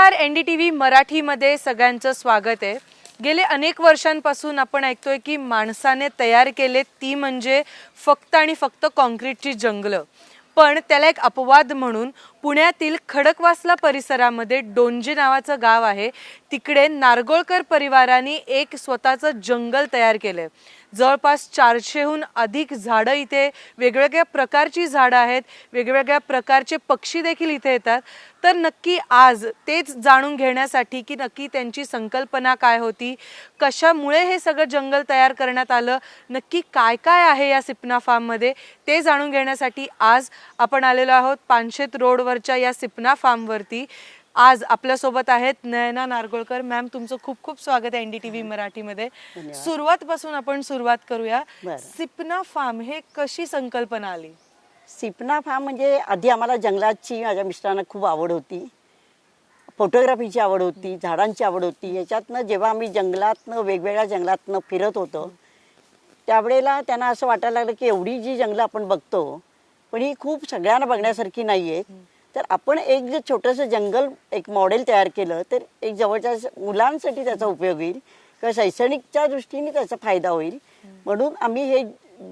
नमस्कार, NDTV मराठीमध्ये सगळ्यांचं स्वागत आहे। गेले अनेक वर्षांपासून आपण ऐकतोय की माणसाने तयार केले ती म्हणजे फक्त आणि फक्त काँक्रीटची जंगलं। पण त्याला एक अपवाद म्हणून पुण्यातील खडकवासला परिसरामध्ये डोंजे नावाचं गाव आहे, तिकडे नारगोळकर परिवाराने एक स्वतःचं जंगल तयार केले। जवळपास 400हून अधिक झाडं इथे, वेगवेगळ्या प्रकारची झाडं आहेत, वेगवेगळ्या प्रकारचे पक्षी देखील इथे येतात। तर नक्की आज तेच जाणून घेण्यासाठी की नक्की त्यांची संकल्पना काय होती, कशामुळे हे सगळं जंगल तयार करण्यात आलं, नक्की काय काय आहे या सिपना फार्म मध्ये, ते जाणून घेण्यासाठी आज आपण आलेलो आहोत पानशेत रोडवरच्या या सिपना फार्म वरती। आज आपल्या सोबत आहेत नयना नारगोळकर मॅम, तुमचं खूप खूप स्वागत आहे NDTV मराठीमध्ये। सुरुवातपासून आपण सुरुवात करूया। सिपना फार्म हे कशी संकल्पना आली? सिपना फार्म म्हणजे आधी आम्हाला जंगलाची, माझ्या मिस्टरांना खूप आवड होती, फोटोग्राफीची आवड होती, झाडांची आवड होती। याच्यातनं जेव्हा आम्ही जंगलातनं, वेगवेगळ्या जंगलातनं फिरत होतो, त्यावेळेला त्यांना असं वाटायला लागलं की एवढी जी जंगलं आपण बघतो पण ही खूप सगळ्यांना बघण्यासारखी नाही आहेत, तर आपण एक जे छोटंसं जंगल एक मॉडेल तयार केलं तर एक जवळच्या मुलांसाठी त्याचा उपयोग होईल किंवा शैक्षणिकच्या दृष्टीने त्याचा फायदा होईल। म्हणून आम्ही हे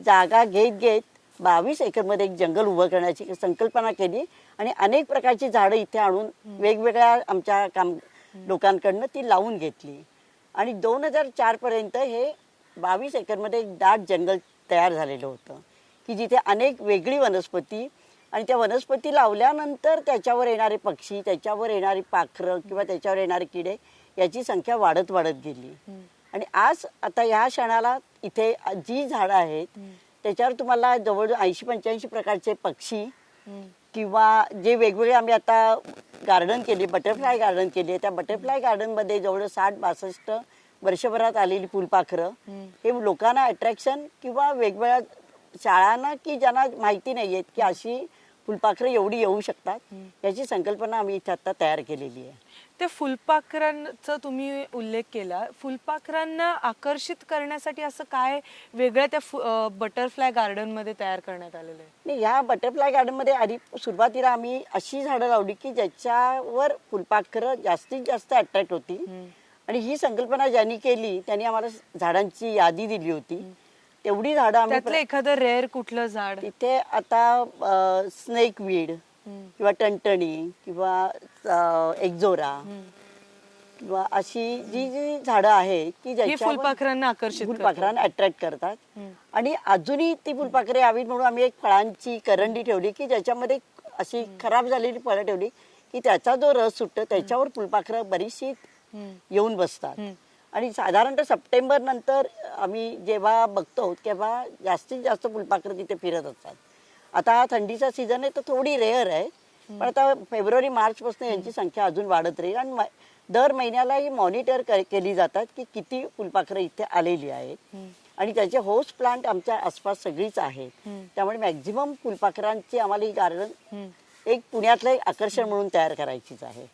जागा घेत घेत 22 एकरमध्ये एक जंगल उभं करण्याची संकल्पना केली आणि अनेक प्रकारची झाडं इथे आणून वेगवेगळ्या आमच्या लोकांकडनं ती लावून घेतली आणि 2004 पर्यंत हे 22 एकरमध्ये एक दाट जंगल तयार झालेलं होतं की जिथे अनेक वेगळी वनस्पती आणि त्या वनस्पती लावल्यानंतर त्याच्यावर येणारे पक्षी, त्याच्यावर येणारी पाखरं किंवा त्याच्यावर येणारे किडे याची संख्या वाढत वाढत गेली। आणि आज आता ह्या क्षणाला इथे जी झाडं आहेत त्याच्यावर तुम्हाला जवळ 80-85 प्रकारचे पक्षी किंवा जे वेगवेगळे आम्ही आता गार्डन केले, बटरफ्लाय गार्डन केले, त्या बटरफ्लाय गार्डनमध्ये जवळ 60-62 वर्षभरात आलेली फुलपाखरं हे लोकांना अट्रॅक्शन किंवा वेगवेगळ्या शाळांना की ज्यांना माहिती नाही आहेत की अशी फुलपाखरं एवढी येऊ शकतात, याची संकल्पना आम्ही इथे आता तयार केलेली आहे। ते फुलपाखरांचा तुम्ही उल्लेख केला, फुलपाखरांना आकर्षित करण्यासाठी असं काय वेगळं त्या बटरफ्लाय गार्डन मध्ये तयार करण्यात आलेलं आहे? नाही, ह्या बटरफ्लाय गार्डन मध्ये आधी सुरुवातीला आम्ही अशी झाडं लावली की ज्याच्यावर फुलपाखरं जास्तीत जास्त अट्रॅक्ट होती आणि ही संकल्पना ज्यांनी केली त्यांनी आम्हाला झाडांची यादी दिली होती। तेवढी झाडं आम्ही, त्यातलं एखादं रेअर कुठलं झाड तिथे आता स्नेक वीड किंवा टणटणी किंवा एक्झोरा किंवा अशी जी जी झाडं आहेत की ज्याच्या फुलपाखरांना आकर्षित, फुलपाखरांना अट्रॅक्ट करतात आणि अजूनही ती फुलपाखरे यावीत म्हणून आम्ही एक फळांची करंडी ठेवली की ज्याच्यामध्ये अशी खराब झालेली फळं ठेवली की त्याचा जो रस सुटतो त्याच्यावर फुलपाखरं बरीचशी येऊन बसतात। आणि साधारणतः सप्टेंबर नंतर आम्ही जेव्हा बघतो तेव्हा जास्तीत जास्त फुलपाखरं तिथे फिरत असतात। आता हा थंडीचा सीझन आहे तर थोडी रेअर आहे, पण आता फेब्रुवारी मार्च पासून यांची संख्या अजून वाढत राहील आणि दर महिन्याला ही मॉनिटर केली जातात की किती फुलपाखरं इथे आलेली आहेत आणि त्याचे होस्ट प्लांट आमच्या आसपास सगळीच आहेत। त्यामुळे मॅक्झिमम फुलपाखरांची आम्हाला ही गार्डन एक पुण्यातलं एक आकर्षण म्हणून तयार करायचीच आहे।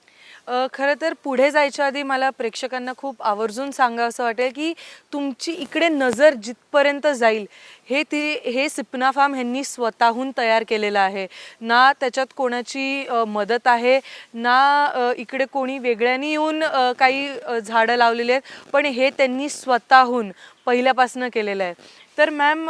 खरं तर पुढे जायच्या आधी मला प्रेक्षकांना खूप आवर्जून सांगावं असं वाटेल की तुमची इकडे नजर जिथपर्यंत जाईल हे सिपना फार्म ह्यांनी स्वतःहून तयार केलेलं आहे ना, त्याच्यात कोणाची मदत आहे ना, इकडे कोणी वेगळ्यानी येऊन काही झाडं लावलेली आहेत, पण हे त्यांनी स्वतःहून पहिल्यापासून केलेलं आहे। तर मॅम,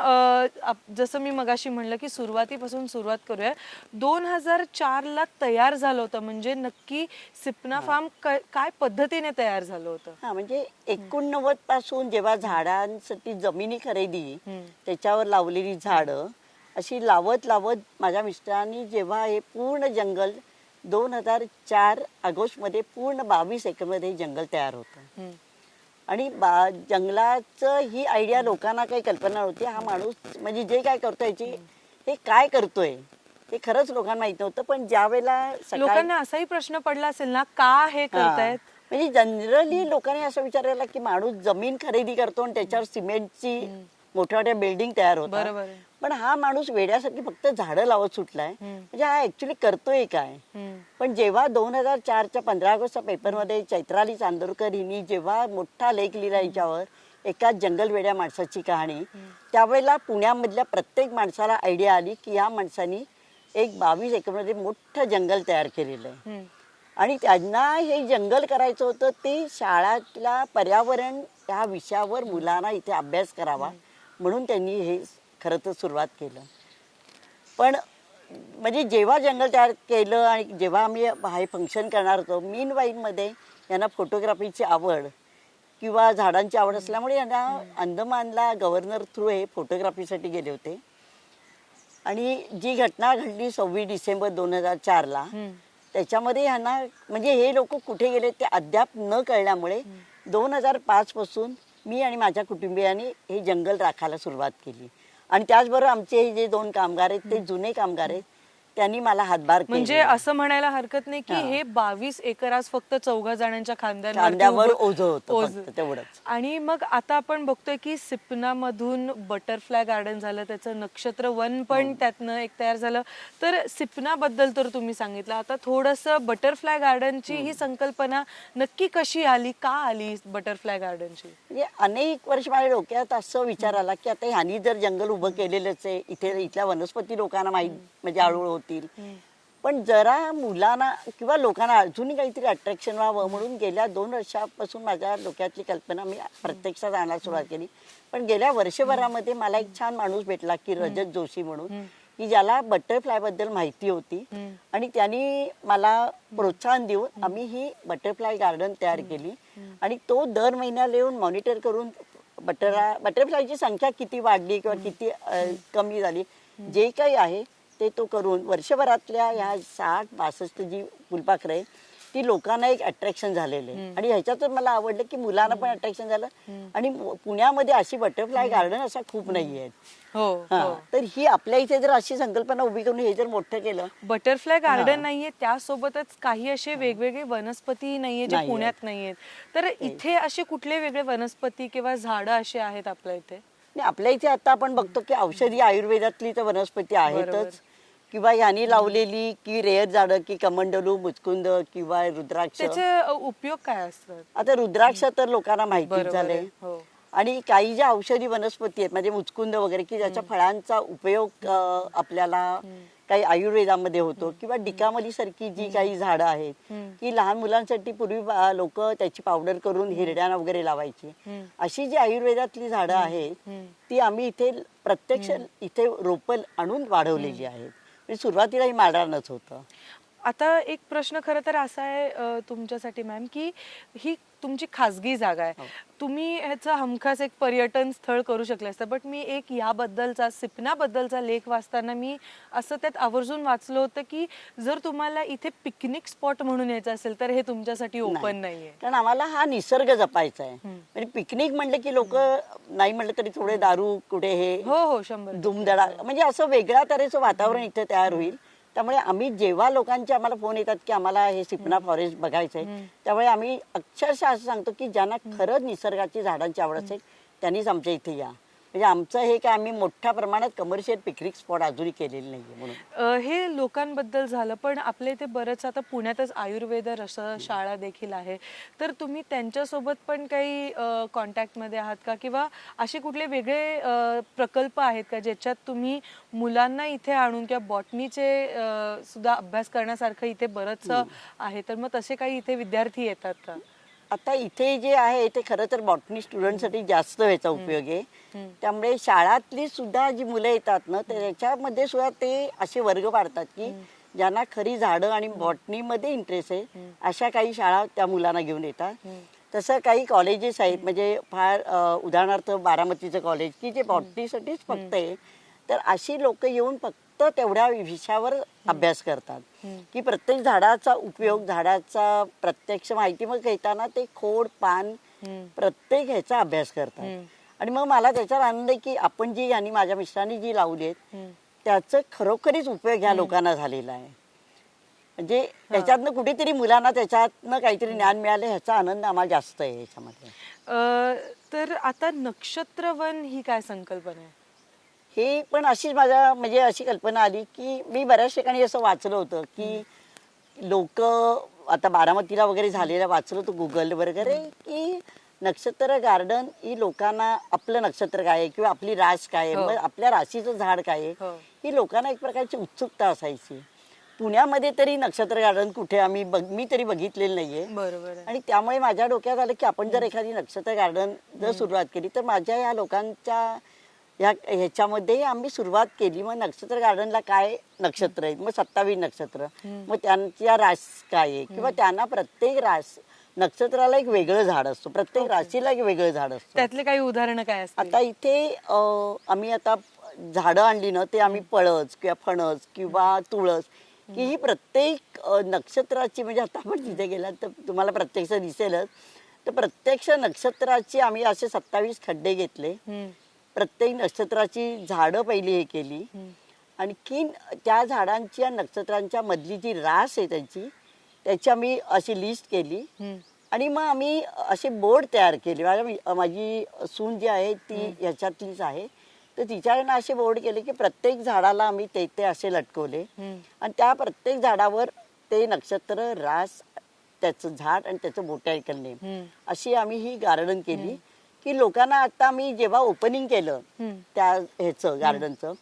जसं मी मगाशी म्हणलं की सुरुवातीपासून सुरुवात करूया। 2004 ला तयार झालं होतं, म्हणजे नक्की सिपना फार्म काय पद्धतीने तयार झालं होतं? हा, म्हणजे 89 पासून जेव्हा झाडांसाठी जमिनी खरेदी, त्याच्यावर लावलेली झाडं अशी लावत लावत माझ्या मिस्टरांनी जेव्हा हे पूर्ण जंगल 2004 ऑगस्ट मध्ये पूर्ण 22 एकरमध्ये जंगल तयार होतं आणि जंगलाचं ही आयडिया लोकांना काही कल्पना नव्हती। हा माणूस म्हणजे जे काय करतोय हे काय करतोय हे खरंच लोकांना माहित नव्हतं, पण ज्या वेळेला लोकांना असाही प्रश्न पडला असेल ना, का हे करतायत? म्हणजे जनरली लोकांनी असं विचारलेलं की माणूस जमीन खरेदी करतो आणि त्याच्यावर सिमेंटची मोठ्या मोठ्या बिल्डिंग तयार होतात, पण हा माणूस वेड्यासाठी फक्त झाडं लावत सुटलाय, म्हणजे हा ऍक्च्युली करतोय काय? पण जेव्हा 2004च्या 15 ऑगस्टच्या पेपरमध्ये चैत्राली चांदोरकर हिनी जेव्हा मोठा लेख लिहिला याच्यावर एका जंगल वेड्या माणसाची कहाणी, त्यावेळेला पुण्यामधल्या प्रत्येक माणसाला आयडिया आली की या माणसानी एक 22 एकरमध्ये मोठं जंगल तयार केलेलं आहे आणि त्यांना हे जंगल करायचं होतं, ते शाळातल्या पर्यावरण या विषयावर मुलांना इथे अभ्यास करावा म्हणून त्यांनी हे खरं तर सुरुवात केलं. पण म्हणजे जेव्हा जंगल तयार केलं आणि जेव्हा आम्ही हे फंक्शन करणार होतो, मीन वाईनमध्ये यांना फोटोग्राफीची आवड किंवा झाडांची आवड असल्यामुळे यांना अंदमानला गव्हर्नर थ्रू हे फोटोग्राफीसाठी गेले होते. आणि जी घटना घडली 26 डिसेंबर 2004ला, त्याच्यामध्ये ह्यांना म्हणजे हे लोक कुठे गेले ते अद्याप न कळल्यामुळे 2005 पासून मी आणि माझ्या कुटुंबियांनी हे जंगल राखायला सुरुवात केली. आणि त्याचबरोबर आमचे हे जे 2 कामगार आहेत ते जुने कामगार आहेत, त्यांनी मला हातभार म्हणजे केलेला. असं म्हणायला हरकत नाही की हे 22 एकर आज फक्त 4 जणांच्या खांद्यावर ओझं होतं फक्त तेवढंच. आणि मग आता आपण बघतोय की सिपना मधून बटरफ्लाय गार्डन झालं, त्याचं नक्षत्र वन पण त्यातनं एक तयार झालं. तर सिपना बद्दल तर तुम्ही सांगितलं, आता थोडस बटरफ्लाय गार्डनची ही संकल्पना नक्की कशी आली, का आली बटरफ्लाय गार्डनची? म्हणजे अनेक वर्ष माझ्या डोक्यात असं विचार आला की आता ह्यांनी जर जंगल उभं केलेलंच आहे, इथल्या वनस्पती लोकांना माहीत म्हणजे हळूहळू होतील, पण जरा मुलांना किंवा लोकांना अजूनही काहीतरी अट्रॅक्शन व्हावं म्हणून गेल्या 2 वर्षापासून माझ्या डोक्यातली कल्पना मी प्रत्यक्षात आणायला सुरुवात केली. पण गेल्या वर्षभरामध्ये मला एक छान माणूस भेटला की रजत जोशी म्हणून, की ज्याला बटरफ्लाय बद्दल माहिती होती आणि त्यांनी मला प्रोत्साहन देऊन आम्ही ही बटरफ्लाय गार्डन तयार केली. आणि तो दर महिन्याला येऊन मॉनिटर करून बटरफ्लायची संख्या किती वाढली किंवा किती कमी झाली जे काही आहे ते तो करून वर्षभरातल्या ह्या 60-62 जी फुलपाखरं आहे ती लोकांना एक अट्रॅक्शन झालेलं आहे. आणि ह्याच्यातून मला आवडलं की मुलांना पण अट्रॅक्शन झालं. आणि पुण्यामध्ये अशी बटरफ्लाय गार्डन असा खूप नाही आहेत. तर ही आपल्या इथे जर अशी संकल्पना उभी करून हे जर मोठं केलं. बटरफ्लाय गार्डन नाहीये, त्यासोबतच काही असे वेगवेगळे वनस्पती नाहीये जे पुण्यात नाहीयेत. तर इथे असे कुठले वेगळे वनस्पती किंवा झाडं असे आहेत आपल्या इथे? आपल्या इथे आता आपण बघतो की औषधी आयुर्वेदातली तर वनस्पती आहेतच, किंवा यांनी लावलेली की रेअर झाडं की कमंडलू, मुचकुंद किंवा रुद्राक्ष. त्याचे उपयोग काय असतात? आता रुद्राक्ष तर लोकांना माहिती झाले. आणि काही ज्या औषधी वनस्पती आहेत म्हणजे मुचकुंद वगैरे की ज्याच्या फळांचा उपयोग आपल्याला काही आयुर्वेदामध्ये होतो, किंवा डिकामली सारखी जी काही झाडं आहेत की लहान मुलांसाठी पूर्वी लोक त्याची पावडर करून हिरड्यांना वगैरे लावायची. अशी जी आयुर्वेदातली झाडं आहेत ती आम्ही इथे प्रत्यक्ष इथे रोपल आणून वाढवलेली आहेत. सुरुवातीला ही माळरानच होतं. आता एक प्रश्न खरं तर असा आहे तुमच्यासाठी मॅम, की ही तुमची खासगी जागा आहे, तुम्ही ह्याचं हमखास एक पर्यटन स्थळ करू शकले असतं. बट मी एक याबद्दलचा सिपनाबद्दलचा लेख वाचताना मी असं त्यात आवर्जून वाचलं होतं की जर तुम्हाला इथे पिकनिक स्पॉट म्हणून यायचं असेल तर हे तुमच्यासाठी ओपन नाहीये. कारण आम्हाला हा निसर्ग जपायचा आहे. म्हणजे पिकनिक म्हणलं की लोक नाही म्हणलं तरी थोडे दारू कुठे हे 100 धुमधडा म्हणजे असं वेगळ्या तऱ्हेचं वातावरण इथे तयार होईल. त्यामुळे आम्ही जेव्हा लोकांचे आम्हाला फोन येतात की आम्हाला हे सिपना फॉरेस्ट बघायचंय, त्यामुळे आम्ही अक्षरशः असं सांगतो की ज्यांना खरंच निसर्गाची झाडांची आवड असेल त्यांनीच आमच्या इथे या. म्हणजे आमचं हे काय आम्ही मोठ्या प्रमाणात कमर्शियल पिकनिक स्पॉट अजूनही केलेले नाहीये म्हणून. हे लोकांबद्दल झालं, पण आपल्या इथे बरंच आता पुण्यातच आयुर्वेद शाळा देखील आहे. तर तुम्ही त्यांच्यासोबत पण काही कॉन्टॅक्ट मध्ये आहात का, किंवा असे कुठले वेगळे प्रकल्प आहेत का ज्याच्यात तुम्ही मुलांना इथे आणून किंवा बॉटनीचे सुद्धा अभ्यास करण्यासारखं इथे बरंच आहे, तर मग तसे काही इथे विद्यार्थी येतात का? आता इथे जे आहे ते खरं तर बॉटनी स्टुडंटसाठी जास्त याचा उपयोग आहे. त्यामुळे शाळातली सुद्धा जी मुलं येतात ना त्याच्यामध्ये सुद्धा ते असे वर्ग पाडतात की ज्यांना खरी झाडं आणि बॉटनीमध्ये इंटरेस्ट आहे अशा काही शाळा त्या मुलांना घेऊन येतात. तसं काही कॉलेजेस आहेत म्हणजे फार उदाहरणार्थ बारामतीचं कॉलेज की जे बॉटनीसाठीच फक्त आहे. तर अशी लोक येऊन फक्त तेवढ्या विषयावर अभ्यास करतात की प्रत्येक झाडाचा उपयोग, झाडाचा प्रत्यक्ष माहिती मग घेताना ते खोड पान प्रत्येक ह्याचा अभ्यास करतात. आणि मग मला त्याच्यावर आनंद आहे की आपण जी आणि माझ्या मिस्टरांनी जी लावली आहेत त्याचा खरोखरीच उपयोग ह्या लोकांना झालेला आहे. म्हणजे त्याच्यातनं कुठेतरी मुलांना त्याच्यातनं काहीतरी ज्ञान मिळालं ह्याचा आनंद आम्हाला जास्त आहे याच्यामध्ये. तर आता नक्षत्रवन ही काय संकल्पना आहे? हे पण अशीच माझ्या म्हणजे अशी कल्पना आली की मी बऱ्याच ठिकाणी असं वाचलं होतं की लोक आता बारामतीला वगैरे झालेलं वाचलं होतं गुगल वगैरे की नक्षत्र गार्डन ही लोकांना आपलं नक्षत्र काय आहे किंवा आपली रास काय आहे, आपल्या राशीचं झाड काय आहे ही लोकांना एक प्रकारची उत्सुकता असायची. पुण्यामध्ये तरी नक्षत्र गार्डन कुठे मी तरी बघितलेलं नाहीये. बरोबर आहे. आणि त्यामुळे माझ्या डोक्यात आलं की आपण जर एखादी नक्षत्र गार्डन जर सुरुवात केली तर माझ्या या लोकांच्या ह्याच्यामध्ये आम्ही सुरुवात केली. मग नक्षत्र गार्डनला काय नक्षत्र आहेत, मग 27 नक्षत्र, मग त्यांच्या रास काय आहे, किंवा त्यांना प्रत्येक रास नक्षत्राला एक वेगळं झाड असतो, प्रत्येक राशीला एक वेगळं झाड असतं. त्यातले काही उदाहरणं काय असतात? आता इथे आम्ही आता झाडं आणली ना, ते आम्ही पळस किंवा फणस किंवा तुळस की ही प्रत्येक नक्षत्राची, म्हणजे आता आपण तिथे गेलात तर तुम्हाला प्रत्यक्ष दिसेलच, तर प्रत्यक्ष नक्षत्राची आम्ही असे 27 खड्डे घेतले. प्रत्येक नक्षत्राची झाडं पहिली हे केली. आणखीन त्या झाडांच्या नक्षत्रांच्या मधली जी रास आहे त्याची आम्ही अशी लिस्ट केली. आणि मग आम्ही असे बोर्ड तयार केले. माझी सून जी आहे ती ह्याच्यातलीच आहे, तर तिच्याकडनं असे बोर्ड केले की प्रत्येक झाडाला आम्ही ते असे लटकवले. आणि त्या प्रत्येक झाडावर ते नक्षत्र, रास, त्याचं झाड आणि त्याचं बोटॅनिकल नेम अशी आम्ही ही गार्डन केली. की लोकांना आता मी जेव्हा ओपनिंग केलं त्या ह्याचं गार्डनचं,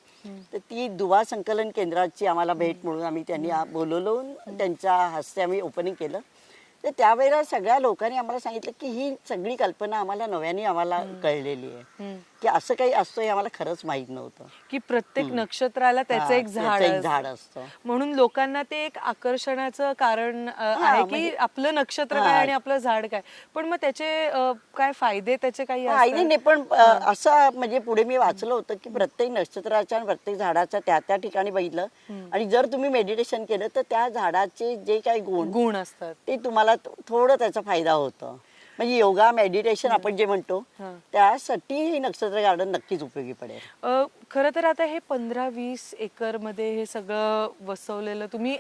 तर ती दुवा संकलन केंद्राची आम्हाला भेट म्हणून आम्ही त्यांनी बोलवून त्यांच्या हस्ते आम्ही ओपनिंग केलं. तर त्यावेळेला सगळ्या लोकांनी आम्हाला सांगितलं की ही सगळी कल्पना आम्हाला नव्याने आम्हाला कळलेली आहे की असं काही असतं, हे आम्हाला खरंच माहित नव्हतं की प्रत्येक नक्षत्राला त्याचं एक झाड असतं. म्हणून लोकांना ते एक आकर्षणाचं कारण आहे की आपलं नक्षत्र काय आणि आपलं झाड काय. पण मग त्याचे काय फायदे त्याचे काही फायदे नाही, पण असं म्हणजे पुढे मी वाचलं होतं की प्रत्येक नक्षत्राच्या आणि प्रत्येक झाडाच्या त्या ठिकाणी बघितलं आणि जर तुम्ही मेडिटेशन केलं तर त्या झाडाचे जे काही गुण असतात ते तुम्हाला थोडं त्याचा फायदा होतो. म्हणजे योगा, मेडिटेशन आपण जे म्हणतो त्यासाठी हे नक्षत्र गार्डन नक्कीच उपयोगी पडेल. खरं तर आता हे 15-20 एकर मध्ये हे सगळं वसवलेलं तुम्ही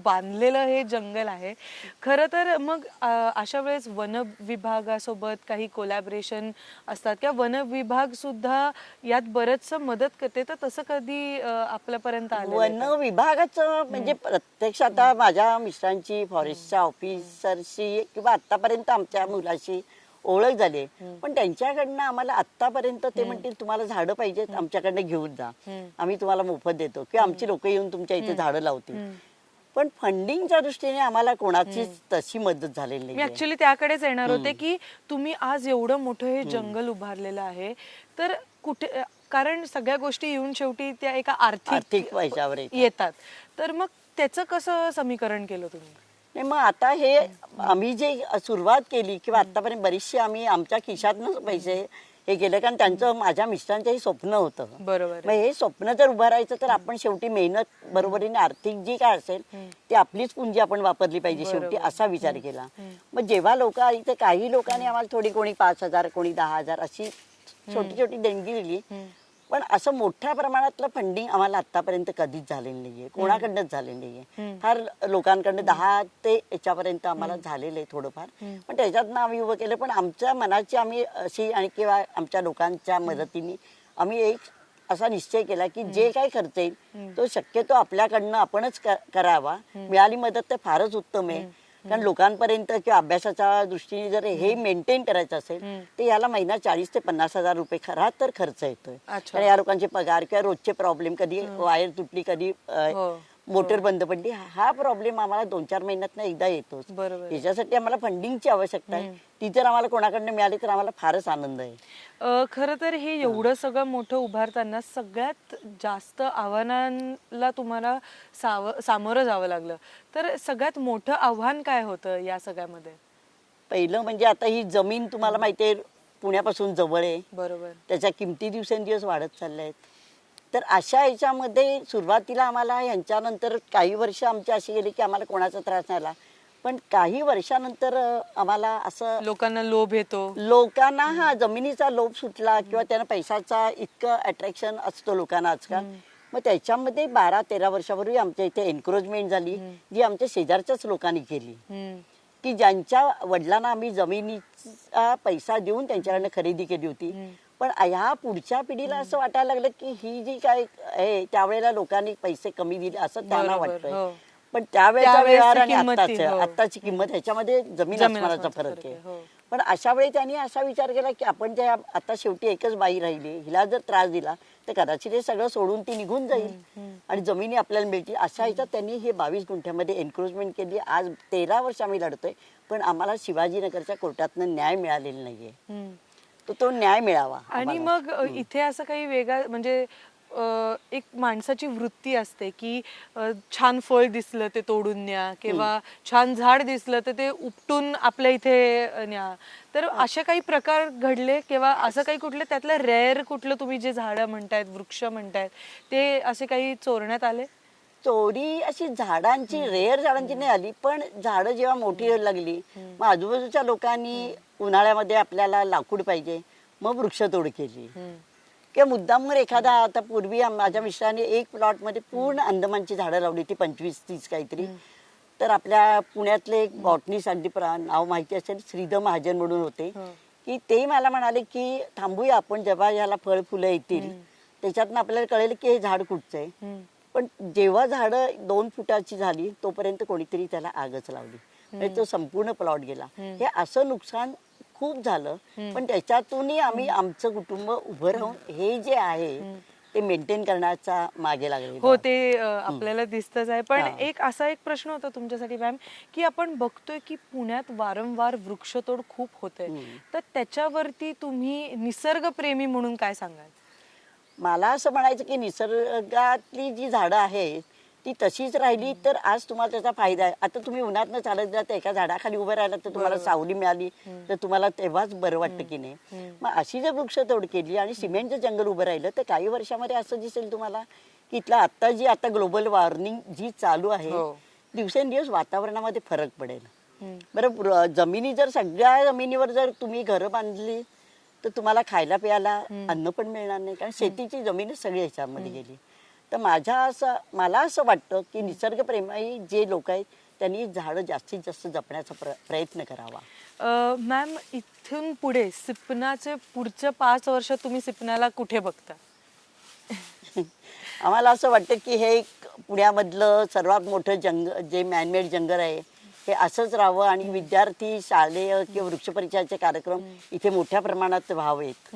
बांधलेलं हे जंगल आहे. खरं तर मग अशा वेळेस वन विभागासोबत काही कोलॅबरेशन असतात किंवा वन विभाग सुद्धा यात बरंच मदत करते, तर तसं कधी आपल्यापर्यंत आलं? वन विभागाचं म्हणजे प्रत्यक्ष आता माझ्या मिस्टरांची फॉरेस्टच्या ऑफिसरशी किंवा आतापर्यंत आमच्या मुलाशी ओळख झाली, पण त्यांच्याकडनं आम्हाला आतापर्यंत ते म्हणतील तुम्हाला झाडं पाहिजेत आमच्याकडनं घेऊन जा, आम्ही तुम्हाला मोफत देतो किंवा आमची लोक येऊन तुमच्या इथे झाडं लावतील. पण फंडिंगच्या दृष्टीने आम्हाला कोणाचीच तशी मदत झालेली नाही. मी ऍक्च्युअली त्याकडेच येणार होते की तुम्ही आज एवढं मोठं हे जंगल उभारलेलं आहे, तर कुठे, कारण सगळ्या गोष्टी येऊन शेवटी त्या एका आर्थिक पैशावर येतात, तर मग त्याचं कसं समीकरण केलं तुम्ही? नाही, मग आता हे आम्ही जे सुरुवात केली किंवा आतापर्यंत बरीचशी आम्ही आमच्या खिशातनं पैसे हे केलं, कारण त्यांचं माझ्या मिस्टरांचंही स्वप्न होतं. बरोबर. मग हे स्वप्न जर उभारायचं तर आपण शेवटी मेहनत बरोबरीने आर्थिक जी काय असेल ती आपलीच पुंजी आपण वापरली पाहिजे शेवटी, असा विचार केला. मग जेव्हा लोक इथे काही लोकांनी आम्हाला थोडी, कोणी 5,000 कोणी 10,000 अशी छोटी छोटी देणगी दिली, पण असं मोठ्या प्रमाणातलं फंडिंग आम्हाला आतापर्यंत कधीच झालेलं नाहीये, कोणाकडनंच झालेलं नाहीये. फार लोकांकडनं 10 ते याच्यापर्यंत आम्हाला झालेलं आहे थोडंफार, पण त्याच्यातनं आम्ही उभं केलं. पण आमच्या मनाची आम्ही अशी आणि किंवा आमच्या लोकांच्या मदतीने आम्ही एक असा निश्चय केला की जे काही खर्च येईल तो शक्यतो आपल्याकडनं आपणच करावा. मिळाली मदत तर फारच उत्तम आहे, कारण लोकांपर्यंत किंवा अभ्यासाच्या दृष्टीने जर हे मेंटेन करायचं असेल तर याला महिना 40,000 ते 50,000 रुपये खरा तर खर्च येतोय. कारण या लोकांचे पगार किंवा रोजचे प्रॉब्लेम, कधी वायर तुटली, कधी मोटर बंद पडली, हा प्रॉब्लेम आम्हाला 2-4 महिन्यात एकदा येतोच. याच्यासाठी आम्हाला फंडिंगची आवश्यकता आहे. ती जर आम्हाला कोणाकडनं मिळाली तर आम्हाला फारच आनंद आहे. खरं तर हे एवढं सगळं मोठं उभारताना सगळ्यात जास्त आव्हानांना तुम्हाला सामोरं जावं लागलं, तर सगळ्यात मोठं आव्हान काय होतं या सगळ्यामध्ये? पहिलं म्हणजे आता ही जमीन तुम्हाला माहितीये पुण्यापासून जवळ आहे. बरोबर. त्याच्या किमती दिवसेंदिवस वाढत चालल्या आहेत. तर अशा ह्याच्यामध्ये सुरुवातीला आम्हाला यांच्यानंतर काही वर्ष आमची अशी गेली की आम्हाला कोणाचा त्रास नाही आला, पण काही वर्षानंतर आम्हाला असं लोकांना लोभ येतो, लोकांना जमिनीचा लोभ सुटला किंवा त्यांना पैशाचा इतकं अट्रॅक्शन असतो लोकांना आजकाल. मग त्याच्यामध्ये 12-13 वर्षापूर्वी आमच्या इथे एन्क्रोचमेंट झाली, जी आमच्या शेजारच्याच लोकांनी केली, की ज्यांच्या वडिलांना आम्ही जमिनीचा पैसा देऊन त्यांच्याकडनं खरेदी केली होती. पण ह्या पुढच्या पिढीला असं वाटायला लागलं की ही जी काय आहे त्यावेळेला लोकांनी पैसे कमी दिले असं त्यांना वाटतंय. पण त्यावेळेचा व्यवहार आणि आत्ताची किंमत ह्याच्यामध्ये जमीन आसमानाचा फरक आहे. पण अशा वेळी त्यांनी असा विचार केला की आपण ज्या आता शेवटी एकच बाई राहिली, हिला जर त्रास दिला तर कदाचित हे सगळं सोडून ती निघून जाईल आणि जमिनी आपल्याला मिळतील. अशा ह्याच्यात त्यांनी हे 22 गुंठ्यामध्ये एन्क्रोचमेंट केली. आज 13 वर्ष आम्ही लढतोय, पण आम्हाला शिवाजीनगरच्या कोर्टातनं न्याय मिळालेला नाहीये. तर तो न्याय मिळावा आणि आम्हाला. मग इथे असं काही वेगळा म्हणजे एक माणसाची वृत्ती असते की छान फळ दिसलं ते तोडून न्या किंवा छान झाड दिसलं तर ते उपटून आपल्या इथे न्या. तर असे काही प्रकार घडले किंवा असं काही कुठलं त्यातलं रेअर कुठलं तुम्ही जे झाडं म्हणतायत वृक्ष म्हणतायत ते असे काही चोरण्यात आले? चोरी अशी झाडांची रेअर झाडांची नाही आली, पण झाडं जेव्हा मोठी व्हायला लागली मग आजूबाजूच्या लोकांनी उन्हाळ्यामध्ये आपल्याला लाकूड पाहिजे मग वृक्षतोड केली किंवा मुद्दामून एखादा. आता पूर्वी माझ्या मिस्टरांनी एक प्लॉटमध्ये पूर्ण अंदमानची झाडं लावली होती 25-30 काहीतरी. तर आपल्या पुण्यातले एक बॉटनिस्ट अगदी नाव माहिती असेल श्रीधर महाजन म्हणून होते, की ते मला म्हणाले की थांबूया आपण, जेव्हा याला फळ फुलं येतील त्याच्यातनं आपल्याला कळेल की हे झाड कुठचं आहे. पण जेव्हा झाडं 2 फुटाची झाली तोपर्यंत कोणीतरी त्याला आगच लावली, म्हणजे तो संपूर्ण प्लॉट गेला. हे असं नुकसान खूप झालं, पण त्याच्यातूनही आम्ही आमचं कुटुंब उभं राहून हे जे आहे ते मेंटेन करण्याचा मागे लागले. हो, ते आपल्याला दिसतच आहे. पण एक असा एक प्रश्न होता तुमच्यासाठी मॅम, की आपण बघतोय की पुण्यात वारंवार वृक्षतोड खूप होते, तर त्याच्यावरती तुम्ही निसर्गप्रेमी म्हणून काय सांगाल? मला असं म्हणायचं की निसर्गातली जी झाडं आहेत ती तशीच राहिली तर आज तुम्हाला त्याचा फायदा आहे. आता तुम्ही उन्हातनं चालत जाता, एका झाडाखाली उभं राहिला तर तुम्हाला सावली मिळाली तर तुम्हाला तेव्हाच बरं वाटतं की नाही. मग अशी जर वृक्षतोड केली आणि सिमेंटचं जंगल उभं राहिलं तर काही वर्षामध्ये असं दिसेल तुम्हाला की इथलं आता ग्लोबल वॉर्मिंग जी चालू आहे दिवसेंदिवस वातावरणामध्ये फरक पडेल. बरं, जमिनी जर सगळ्या जमिनीवर जर तुम्ही घरं बांधली तर तुम्हाला खायला प्यायला अन्न पण मिळणार नाही, कारण शेतीची जमीनच सगळी ह्याच्यामध्ये गेली. तर मला असं वाटतं की निसर्गप्रेमी जे लोक आहेत त्यांनी झाडं जास्तीत जास्त जपण्याचा प्रयत्न करावा. मॅम, इथून पुढे सिपनाचे पुढच्या 5 वर्ष तुम्ही सिपनाला कुठे बघता? आम्हाला असं वाटतं की हे एक पुण्यामधलं सर्वात मोठं जे मॅनमेड जंगल आहे हे असंच राहावं आणि विद्यार्थी शालेय किंवा वृक्षपरिचयाचे कार्यक्रम इथे मोठ्या प्रमाणात व्हावेत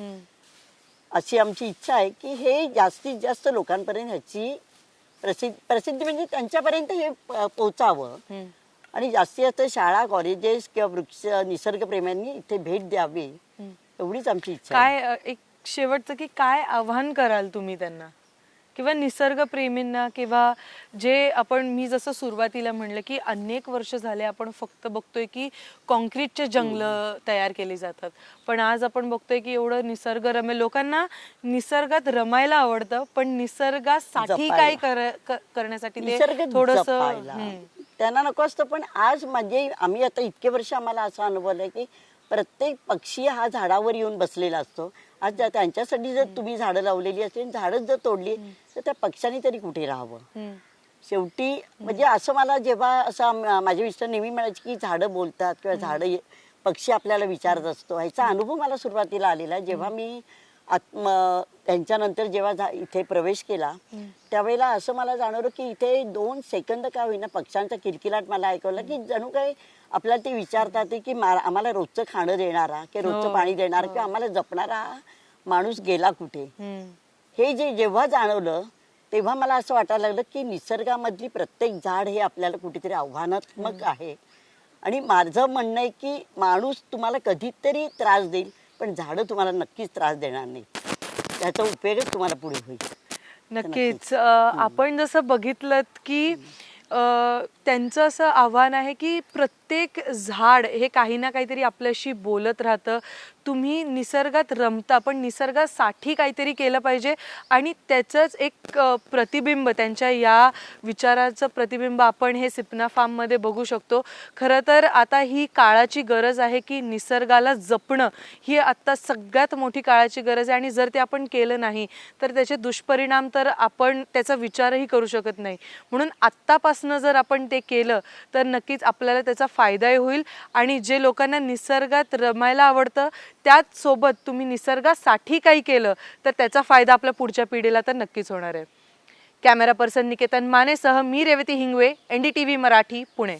अशी आमची इच्छा आहे की हे जास्तीत जास्त लोकांपर्यंत ह्याची प्रसिद्धी म्हणजे त्यांच्यापर्यंत हे पोचावं आणि जास्तीत जास्त शाळा कॉलेजेस किंवा निसर्गप्रेम्यांनी इथे भेट द्यावी एवढीच आमची इच्छा आहे. काय एक शेवटचं की काय आव्हान कराल तुम्ही त्यांना किंवा निसर्गप्रेमींना, किंवा जे मी जसं सुरुवातीला म्हणलं की अनेक वर्ष झाले आपण फक्त बघतोय की कॉन्क्रीटचे जंगलं तयार केली जातात, पण आज आपण बघतोय की एवढं निसर्गरम्य, लोकांना निसर्गात रमायला आवडतं पण निसर्गासाठी काय करण्यासाठी ते थोडंसं त्यांना नको असतं. पण आज म्हणजे आम्ही आता इतके वर्ष आम्हाला असं अनुभवलंय की प्रत्येक पक्षी हा झाडावर येऊन बसलेला असतो. आज त्यांच्यासाठी जर तुम्ही झाडं लावलेली असेल, झाडच जर तोडली तर त्या पक्ष्यांनी तरी कुठे राहावं. शेवटी म्हणजे असं मला जेव्हा असं माझे मिस्टर नेहमी म्हणायचे की झाडं बोलतात किंवा झाडं पक्षी आपल्याला विचारत असतो, ह्याचा अनुभव मला सुरुवातीला आलेला. जेव्हा मी त्यांच्यानंतर जेव्हा इथे प्रवेश केला त्यावेळेला असं मला जाणवलं की इथे 2 सेकंद का होईना पक्ष्यांचा किलकिलाट मला ऐकवला की जणू काही आपल्याला ते विचारतात की आम्हाला रोजचं खाणं देणारा किंवा रोजचं पाणी देणारा किंवा आम्हाला जपणारा माणूस गेला कुठे. हे जेव्हा जाणवलं तेव्हा मला असं वाटायला लागलं की निसर्गामधली प्रत्येक झाड हे आपल्याला कुठेतरी आव्हानात्मक आहे. आणि माझं म्हणणं आहे की माणूस तुम्हाला कधीतरी त्रास देईल पण झाडं तुम्हाला नक्कीच त्रास देणार नाही, त्याचा उपयोगच तुम्हाला पुढे होईल. नक्कीच. आपण जसं बघितलं की त्यांचं असं आव्हान आहे की प्रत्येक झाड हे काही ना काहीतरी आपल्याशी बोलत राहतं. तुम्ही निसर्गात रमता पण निसर्गासाठी काहीतरी केलं पाहिजे आणि त्याचंच एक प्रतिबिंब, त्यांच्या या विचाराचं प्रतिबिंब आपण हे सिपना फार्ममध्ये बघू शकतो. खरं तर आता ही काळाची गरज आहे की निसर्गाला जपणं ही आत्ता सगळ्यात मोठी काळाची गरज आहे आणि जर ते आपण केलं नाही तर त्याचे दुष्परिणाम तर आपण त्याचा विचारही करू शकत नाही. म्हणून आत्तापासून जर आपण ते केलं तर नक्कीच आपल्याला त्याचा फायदाही होईल आणि जे लोकांना निसर्गात रमायला आवडतं त्याच सोबत तुम्ही निसर्गासाठी काही केलं तर त्याचा फायदा आपल्या पुढच्या पिढीला तर नक्कीच होणार आहे. कॅमेरा पर्सन निकेतन मानेसह मी रेवती हिंगवे, NDTV मराठी, पुणे.